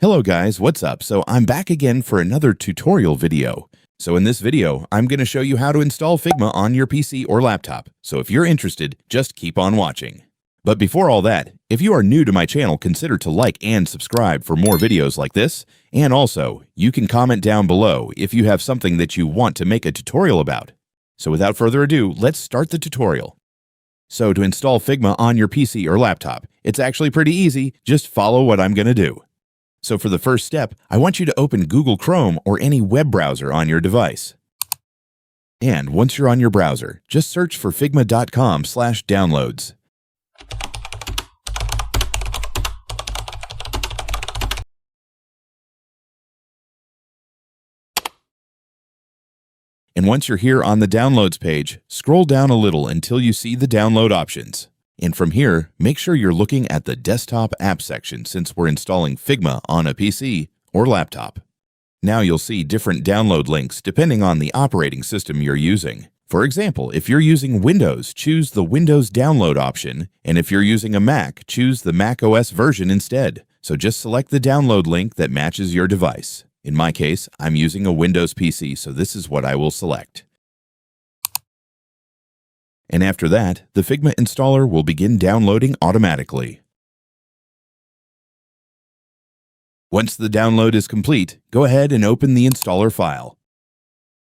Hello guys, what's up? So I'm back again for another tutorial video. So in this video, I'm going to show you how to install Figma on your PC or laptop. So if you're interested, just keep on watching. But before all that, if you are new to my channel, consider to like and subscribe for more videos like this. And also, you can comment down below if you have something that you want to make a tutorial about. So without further ado, let's start the tutorial. So to install Figma on your PC or laptop, it's actually pretty easy. Just follow what I'm going to do. So for the first step, I want you to open Google Chrome or any web browser on your device. And once you're on your browser, just search for figma.com/downloads. And once you're here on the downloads page, scroll down a little until you see the download options. And from here, make sure you're looking at the desktop app section since we're installing Figma on a PC or laptop. Now you'll see different download links depending on the operating system you're using. For example, if you're using Windows, choose the Windows download option, and if you're using a Mac, choose the Mac OS version instead. So just select the download link that matches your device. In my case, I'm using a Windows PC, so this is what I will select. And after that, the Figma installer will begin downloading automatically. Once the download is complete, go ahead and open the installer file.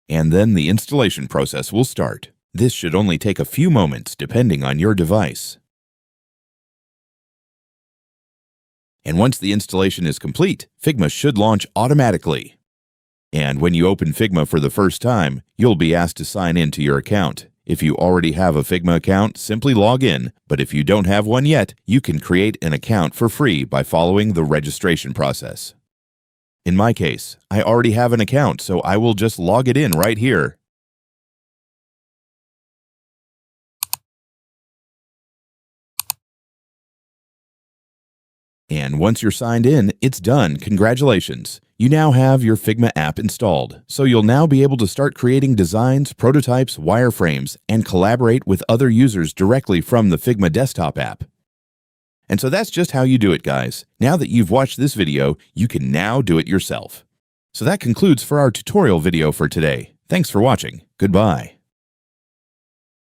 And then the installation process will start. This should only take a few moments depending on your device. And once the installation is complete, Figma should launch automatically. And when you open Figma for the first time, you'll be asked to sign in to your account. If you already have a Figma account, simply log in, but if you don't have one yet, you can create an account for free by following the registration process. In my case, I already have an account, so I will just log it in right here. And once you're signed in, it's done. Congratulations! You now have your Figma app installed, so you'll now be able to start creating designs, prototypes, wireframes, and collaborate with other users directly from the Figma desktop app. And so that's just how you do it, guys. Now that you've watched this video, you can now do it yourself. So that concludes for our tutorial video for today. Thanks for watching. Goodbye.